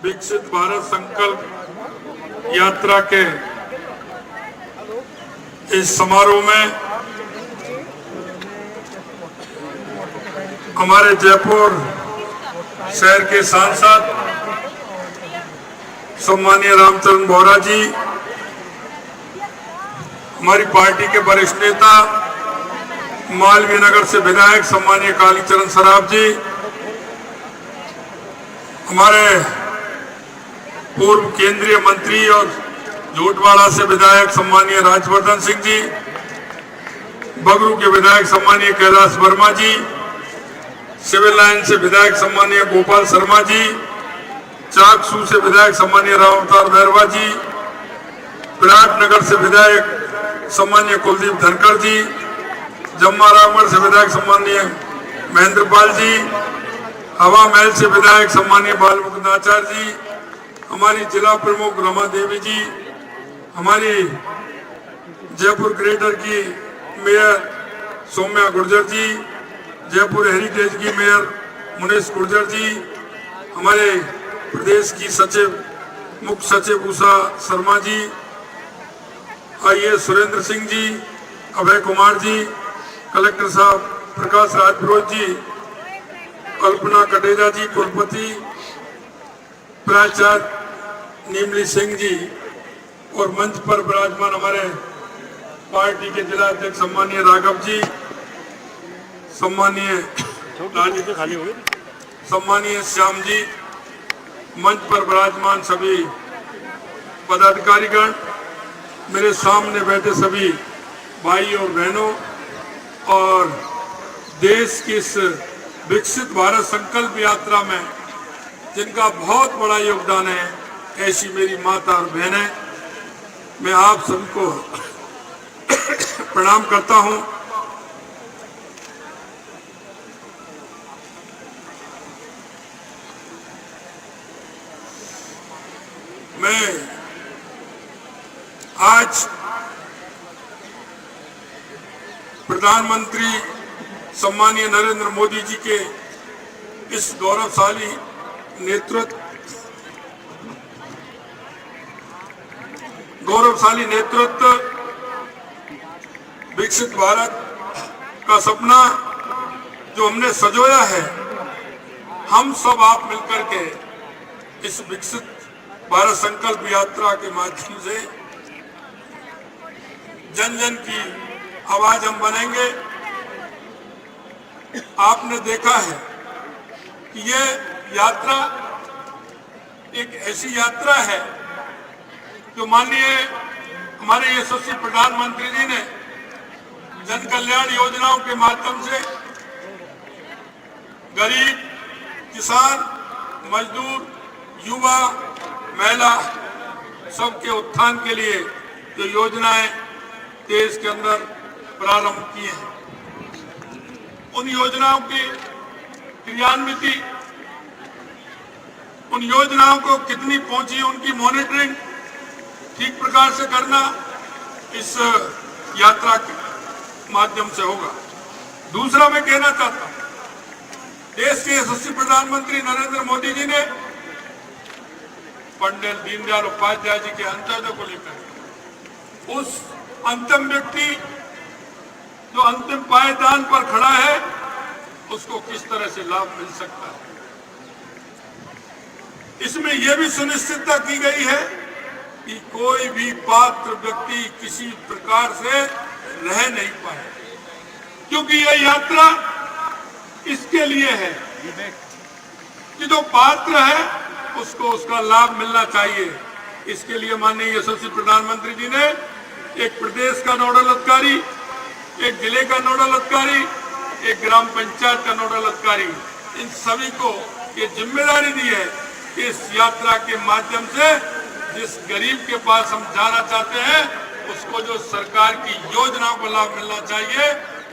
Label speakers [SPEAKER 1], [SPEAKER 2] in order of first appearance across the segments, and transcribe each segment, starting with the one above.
[SPEAKER 1] विकसित भारत संकल्प यात्रा के इस समारोह में हमारे जयपुर शहर के सांसद सम्मानीय रामचरण बोहरा जी, हमारी पार्टी के वरिष्ठ नेता मालवीय नगर से विधायक सम्मानीय कालीचरण सराफ जी, हमारे पूर्व केंद्रीय मंत्री और झूठवाड़ा से विधायक सम्मानीय राजवर्धन सिंह जी, बगरू के विधायक सम्मानीय कैलाश वर्मा जी, सिविल लाइन से विधायक सम्मानीय गोपाल शर्मा जी, चाकसू से विधायक सम्मानीय राम अवतार बैरवा जी, विराटनगर से विधायक सम्मानीय कुलदीप धनखड़ जी, जम्मा रामगढ़ से विधायक सम्मानीय महेंद्रपाल जी, हवा महल से विधायक सम्मानीय बालमुकुंद आचार्य जी, हमारी जिला प्रमुख रमा देवी जी, हमारी जयपुर ग्रेटर की मेयर सौम्या गुर्जर जी, जयपुर हेरिटेज की मेयर मुनीश गुर्जर जी, हमारे प्रदेश की सचिव मुख्य सचिव उषा शर्मा जी, आईएएस सुरेंद्र सिंह जी, अभय कुमार जी, कलेक्टर साहब प्रकाश राजपुरोहित जी, कल्पना कटेजा जी कुलपति, प्राचार्य नीमली सिंह जी और मंच पर विराजमान हमारे पार्टी के जिला अध्यक्ष सम्मानीय राघव जी, सम्मानीय श्याम जी, मंच पर विराजमान सभी पदाधिकारीगण, मेरे सामने बैठे सभी भाई और बहनों और देश की इस विकसित भारत संकल्प यात्रा में जिनका बहुत बड़ा योगदान है, ऐसी मेरी माता और बहनें, मैं आप सबको प्रणाम करता हूं। मैं आज प्रधानमंत्री सम्मानीय नरेंद्र मोदी जी के इस गौरवशाली नेतृत्व विकसित भारत का सपना जो हमने सजोया है, हम सब आप मिलकर के इस विकसित भारत संकल्प यात्रा के माध्यम से जन जन की आवाज हम बनेंगे। आपने देखा है कि ये यात्रा एक ऐसी यात्रा है जो माननीय हमारे यशस्वी प्रधानमंत्री जी ने जन कल्याण योजनाओं के माध्यम से गरीब, किसान, मजदूर, युवा, महिला सबके उत्थान के लिए जो योजनाएं देश के अंदर प्रारंभ की हैं, उन योजनाओं की क्रियान्विति, उन योजनाओं को कितनी पहुंची, उनकी मॉनिटरिंग ठीक प्रकार से करना इस यात्रा के माध्यम से होगा। दूसरा मैं कहना चाहता हूं, देश के यशस्वी प्रधानमंत्री नरेंद्र मोदी जी ने पंडित दीनदयाल उपाध्याय जी के अंत्योदय को लेकर उस अंतिम व्यक्ति जो अंतिम पायदान पर खड़ा है उसको किस तरह से लाभ मिल सकता है, इसमें यह भी सुनिश्चितता की गई है कि कोई भी पात्र व्यक्ति किसी प्रकार से रह नहीं पाए, क्योंकि यह यात्रा इसके लिए है कि जो पात्र है उसको उसका लाभ मिलना चाहिए। इसके लिए माननीय यशस्वी प्रधानमंत्री जी ने एक प्रदेश का नोडल अधिकारी, एक जिले का नोडल अधिकारी, एक ग्राम पंचायत का नोडल अधिकारी, इन सभी को ये जिम्मेदारी दी है कि इस यात्रा के माध्यम से जिस गरीब के पास हम जाना चाहते हैं उसको जो सरकार की योजनाओं को लाभ मिलना चाहिए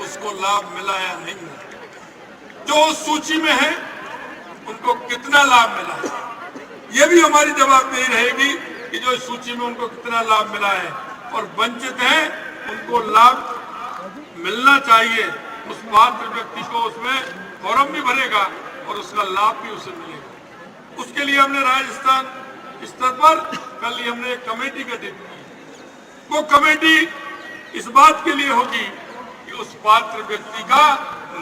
[SPEAKER 1] उसको लाभ मिला या नहीं मिला, जो उस सूची में है उनको कितना लाभ मिला है, ये भी हमारी जवाबदेही रहेगी कि जो इस सूची में उनको कितना लाभ मिला है, और वंचित हैं उनको लाभ मिलना चाहिए। उस पात्र व्यक्ति को उसमें फॉर्म भी भरेगा और उसका लाभ भी उसे मिलेगा। उसके लिए हमने राजस्थान स्तर पर कल ही हमने एक कमेटी गठित की। वो कमेटी इस बात के लिए होगी कि उस पात्र व्यक्ति का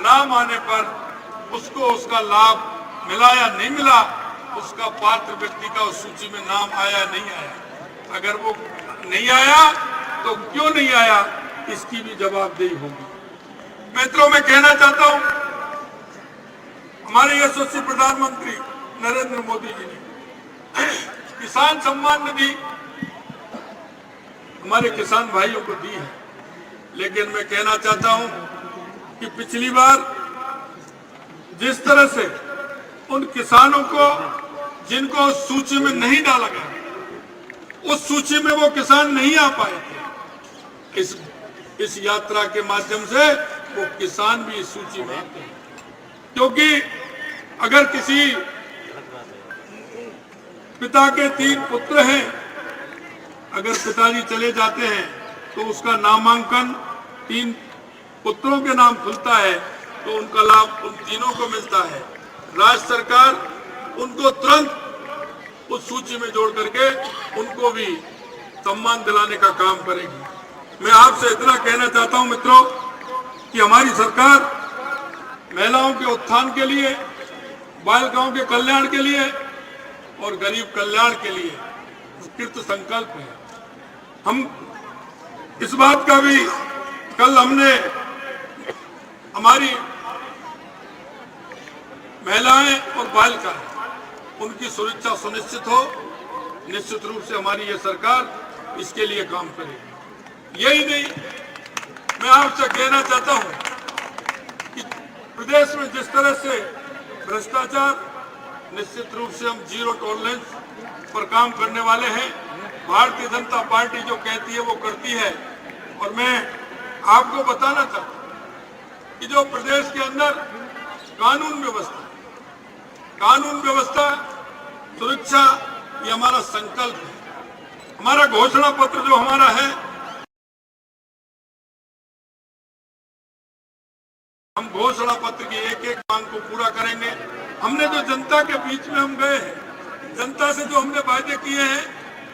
[SPEAKER 1] नाम आने पर उसको उसका लाभ मिला या नहीं मिला, उसका पात्र व्यक्ति का उस सूची में नाम आया नहीं आया, अगर वो नहीं आया तो क्यों नहीं आया, इसकी भी जवाबदेही होगी। मित्रों, मैं कहना चाहता हूं, हमारे यशस्वी प्रधानमंत्री नरेंद्र मोदी जी ने किसान सम्मान निधि हमारे किसान भाइयों को दी है, लेकिन मैं कहना चाहता हूं कि पिछली बार जिस तरह से उन किसानों को जिनको सूची में नहीं डाला गया, उस सूची में वो किसान नहीं आ पाए थे। इस यात्रा के माध्यम से वो किसान भी इस सूची में आते हैं, क्योंकि अगर किसी पिता के 3 पुत्र हैं, अगर पिताजी चले जाते हैं तो उसका नामांकन 3 पुत्रों के नाम खुलता है, तो उनका लाभ उन तीनों को मिलता है। राज्य सरकार उनको तुरंत उस सूची में जोड़ करके उनको भी सम्मान दिलाने का काम करेगी। मैं आपसे इतना कहना चाहता हूं मित्रों कि हमारी सरकार महिलाओं के उत्थान के लिए, बालिकाओं के कल्याण के लिए और गरीब कल्याण के लिए कृत संकल्प है। हम इस बात का भी कल हमने हमारी महिलाएं और बालिकाएं उनकी सुरक्षा सुनिश्चित हो, निश्चित रूप से हमारी ये सरकार इसके लिए काम करेगी। यही नहीं, मैं आपसे कहना चाहता हूं कि प्रदेश में जिस तरह से भ्रष्टाचार, निश्चित रूप से हम जीरो टॉलरेंस पर काम करने वाले हैं। भारतीय जनता पार्टी जो कहती है वो करती है, और मैं आपको बताना चाहता हूं कि जो प्रदेश के अंदर कानून व्यवस्था सुरक्षा, ये हमारा संकल्प है। हमारा घोषणा पत्र जो हमारा है, हम घोषणा पत्र की एक एक मांग को पूरा करेंगे। हमने जो जनता के बीच में हम गए हैं, जनता से जो हमने वायदे किए हैं,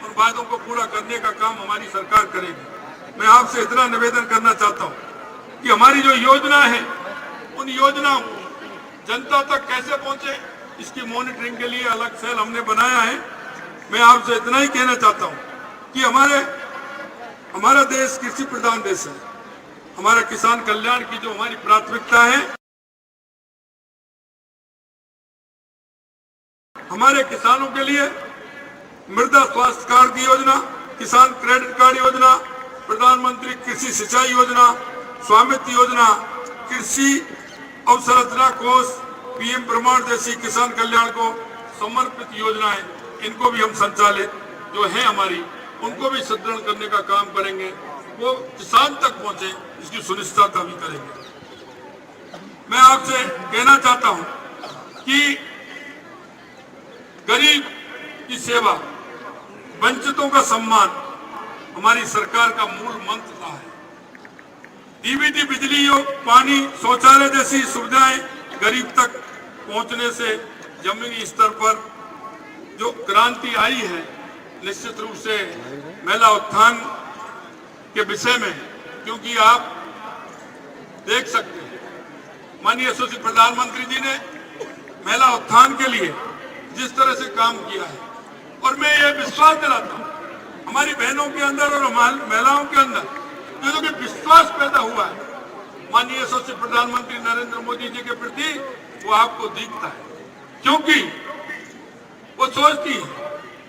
[SPEAKER 1] उन वायदों को पूरा करने का काम हमारी सरकार करेगी। मैं आपसे इतना निवेदन करना चाहता हूं कि हमारी जो योजना है, उन योजनाओं जनता तक कैसे पहुंचे, इसकी मॉनिटरिंग के लिए अलग सेल हमने बनाया है। मैं आपसे इतना ही कहना चाहता हूं कि हमारा देश कृषि प्रधान देश है। हमारा किसान कल्याण की जो हमारी प्राथमिकता है, हमारे किसानों के लिए मृदा स्वास्थ्य कार्ड की योजना, किसान क्रेडिट कार्ड योजना, प्रधानमंत्री कृषि सिंचाई योजना, स्वामित्व योजना, कृषि अवसंरचना कोष, पीएम प्रमाण जैसी किसान कल्याण को समर्पित योजनाएं, इनको भी हम संचालित जो है हमारी, उनको भी सुदृढ़ करने का काम करेंगे। वो किसान तक पहुंचे, इसकी सुनिश्चितता भी करेंगे। मैं आपसे कहना चाहता हूं कि गरीब की सेवा, वंचितों का सम्मान हमारी सरकार का मूल मंत्र रहा है। डीबीटी, बिजली और पानी, शौचालय जैसी सुविधाएं गरीब तक पहुंचने से जमीनी स्तर पर जो क्रांति आई है, निश्चित रूप से महिला उत्थान के विषय में, क्योंकि आप देख सकते हैं माननीय यशस्वी प्रधानमंत्री जी ने महिला उत्थान के लिए जिस तरह से काम किया है, और मैं ये विश्वास दिलाता हूं हमारी बहनों के अंदर और महिलाओं के अंदर जो कि विश्वास पैदा हुआ है माननीय यशस्वी प्रधानमंत्री नरेंद्र मोदी जी के प्रति, वो आपको दिखता है, क्योंकि वो सोचती है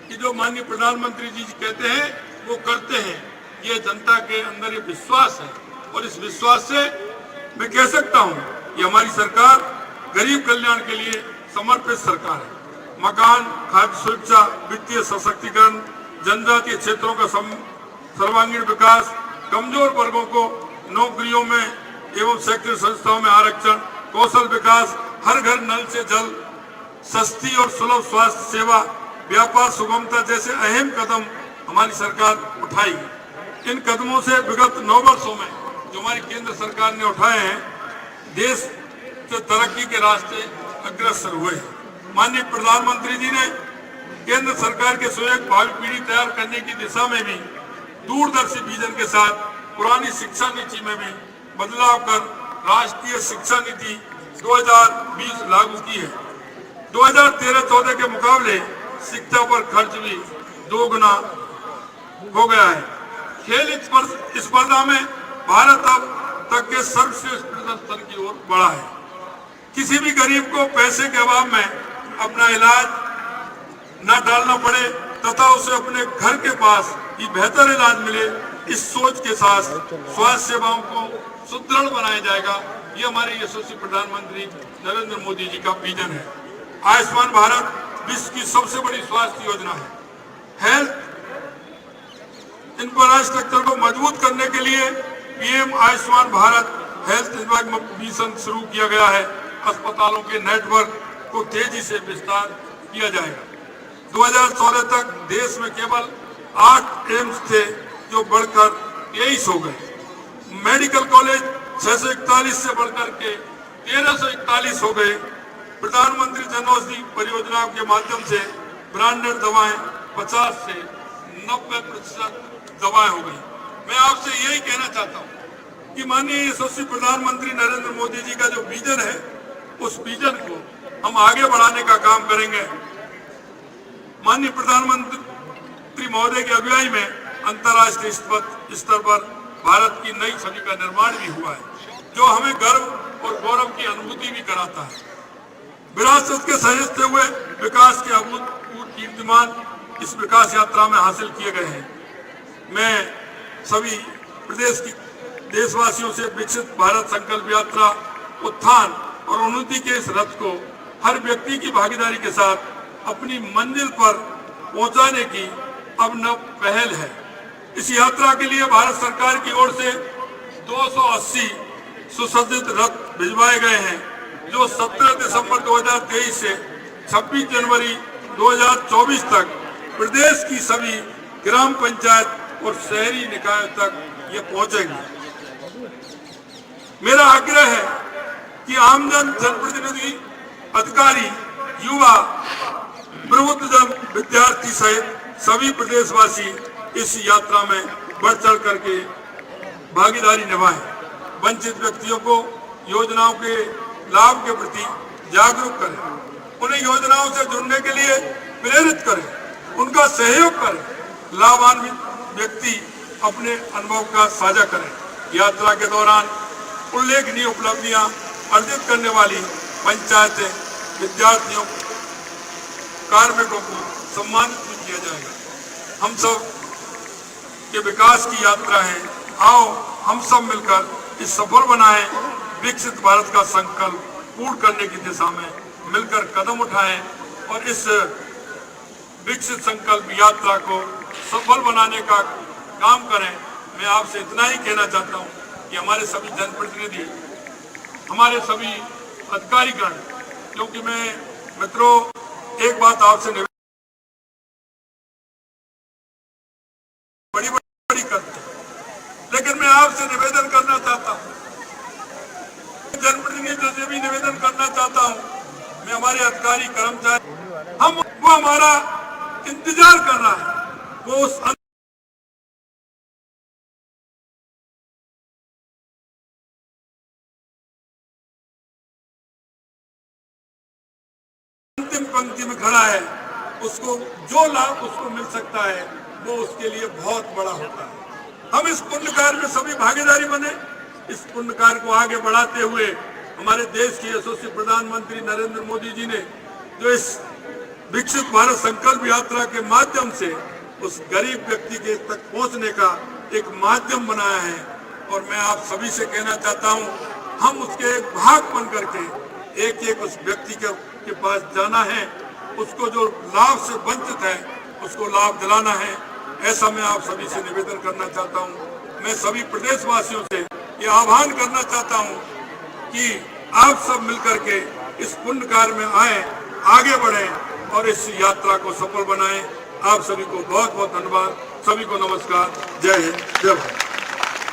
[SPEAKER 1] कि जो माननीय प्रधानमंत्री जी कहते हैं वो करते हैं। ये जनता के अंदर ये विश्वास है, और इस विश्वास से मैं कह सकता हूं कि हमारी सरकार गरीब कल्याण के लिए समर्पित सरकार है। मकान, खाद्य सुरक्षा, वित्तीय सशक्तिकरण, जनजातीय क्षेत्रों का सर्वांगीण विकास, कमजोर वर्गों को नौकरियों में एवं शैक्षणिक संस्थाओं में आरक्षण, कौशल विकास, हर घर नल से जल, सस्ती और सुलभ स्वास्थ्य सेवा, व्यापार सुगमता जैसे अहम कदम हमारी सरकार उठाई। इन कदमों से विगत 9 वर्षों में जो हमारी केंद्र सरकार ने उठाए हैं, देश से तरक्की के रास्ते अग्रसर हुए हैं। माननीय प्रधानमंत्री जी ने केंद्र सरकार के स्वयं भावी पीढ़ी तैयार करने की दिशा में भी दूरदर्शी विजन के साथ पुरानी शिक्षा नीति में भी बदलाव कर राष्ट्रीय शिक्षा नीति 2020 लागू की है। 2013-14 के मुकाबले शिक्षा पर खर्च भी 2 गुना हो गया है। खेल स्पर्धा में भारत अब तक के सर्वश्रेष्ठ स्तर की ओर बढ़ा है। किसी भी गरीब को पैसे के अभाव में अपना इलाज न डालना पड़े तथा उसे अपने घर के पास ही बेहतर इलाज मिले, इस सोच के साथ स्वास्थ्य सेवाओं को सुदृढ़ बनाया जाएगा। ये हमारे यशस्वी प्रधानमंत्री नरेंद्र मोदी जी का विजन है। आयुष्मान भारत विश्व की सबसे बड़ी स्वास्थ्य योजना है। हेल्थ इंफ्रास्ट्रक्चर को मजबूत करने के लिए PM Ayushman Bharat health mission शुरू किया गया है। अस्पतालों के नेटवर्क को तेजी से विस्तार किया जाएगा। 2014 तक देश में केवल 8 एम्स थे जो बढ़कर 23 हो गए। मेडिकल कॉलेज 641 से बढ़कर के 1341 हो गए। प्रधानमंत्री जन औषधि परियोजनाओं के माध्यम से ब्रांडेड दवाएं 50 से 90% दवाएं हो गई। मैं आपसे यही कहना चाहता हूं कि माननीय यशस्वी प्रधानमंत्री नरेंद्र मोदी जी का जो विजन है, उस विजन को हम आगे बढ़ाने का काम करेंगे। माननीय प्रधानमंत्री महोदय की अगुवाई में अंतर्राष्ट्रीय स्तर पर भारत की नई छवि का निर्माण भी हुआ है, जो हमें गर्व और गौरव की अनुभूति भी कराता है। विरासत के सहेजते हुए विकास के अभूतपूर्व कीर्तिमान इस विकास यात्रा में हासिल किए गए हैं। मैं सभी प्रदेश की देशवासियों से विकसित भारत संकल्प यात्रा उत्थान और उन्नति के इस रथ को हर व्यक्ति की भागीदारी के साथ अपनी मंजिल पर पहुंचाने की अब नव पहल है। इस यात्रा के लिए भारत सरकार की ओर से 280 सुसज्जित रथ भिजवाए गए हैं, जो 17 दिसंबर 2023 से 26 जनवरी 2024 तक प्रदेश की सभी ग्राम पंचायत और शहरी निकायों तक ये पहुंचेंगे। मेरा आग्रह है कि आमजन, जनप्रतिनिधि, अधिकारी, युवा, प्रबुद्धजन, विद्यार्थी सहित सभी प्रदेशवासी इस यात्रा में बढ़ चढ़ करके भागीदारी निभाएं। वंचित व्यक्तियों को योजनाओं के लाभ के प्रति जागरूक करें, उन्हें योजनाओं से जुड़ने के लिए प्रेरित करें, उनका सहयोग करें। लाभान्वित व्यक्ति अपने अनुभव का साझा करें। यात्रा के दौरान उल्लेखनीय उपलब्धियां अर्जित करने वाली पंचायतें, विद्यार्थियों, कार्मिकों को सम्मानित भी किया जाएगा। हम सब के विकास की यात्रा है। आओ हम सब मिलकर इस सफल बनाएं, विकसित भारत का संकल्प पूर्ण करने की दिशा में मिलकर कदम उठाएं और इस विकसित संकल्प यात्रा को सफल बनाने का काम करें। मैं आपसे इतना ही कहना चाहता हूं कि हमारे सभी जनप्रतिनिधि, हमारे सभी अधिकारीगण, क्योंकि मैं मित्रों एक बात आपसे बड़ी करते हैं, लेकिन मैं आपसे निवेदन करना चाहता हूं, जनप्रतिनिधियों से भी निवेदन करना चाहता हूं, मैं हमारे अधिकारी कर्मचारी, वो हमारा इंतजार कर रहा है, वो उस अंतिम पंक्ति में खड़ा है, उसको जो लाभ उसको मिल सकता है वो उसके लिए बहुत बड़ा होता है। हम इस पुण्य कार्य में सभी भागीदारी बने। इस पुण्य कार्य को आगे बढ़ाते हुए हमारे देश के यशस्वी प्रधानमंत्री नरेंद्र मोदी जी ने जो इस विकसित भारत संकल्प यात्रा के माध्यम से उस गरीब व्यक्ति के तक पहुंचने का एक माध्यम बनाया है, और मैं आप सभी से कहना चाहता हूं, हम उसके एक भाग बन करके एक एक उस व्यक्ति के पास जाना है, उसको जो लाभ से वंचित है उसको लाभ दिलाना है। ऐसा मैं आप सभी से निवेदन करना चाहता हूं। मैं सभी प्रदेशवासियों से ये आह्वान करना चाहता हूं कि आप सब मिलकर के इस पुण्य कार्य में आए, आगे बढ़ें और इस यात्रा को सफल बनाएं। आप सभी को बहुत बहुत धन्यवाद। सभी को नमस्कार। जय हिंद, जय भारत।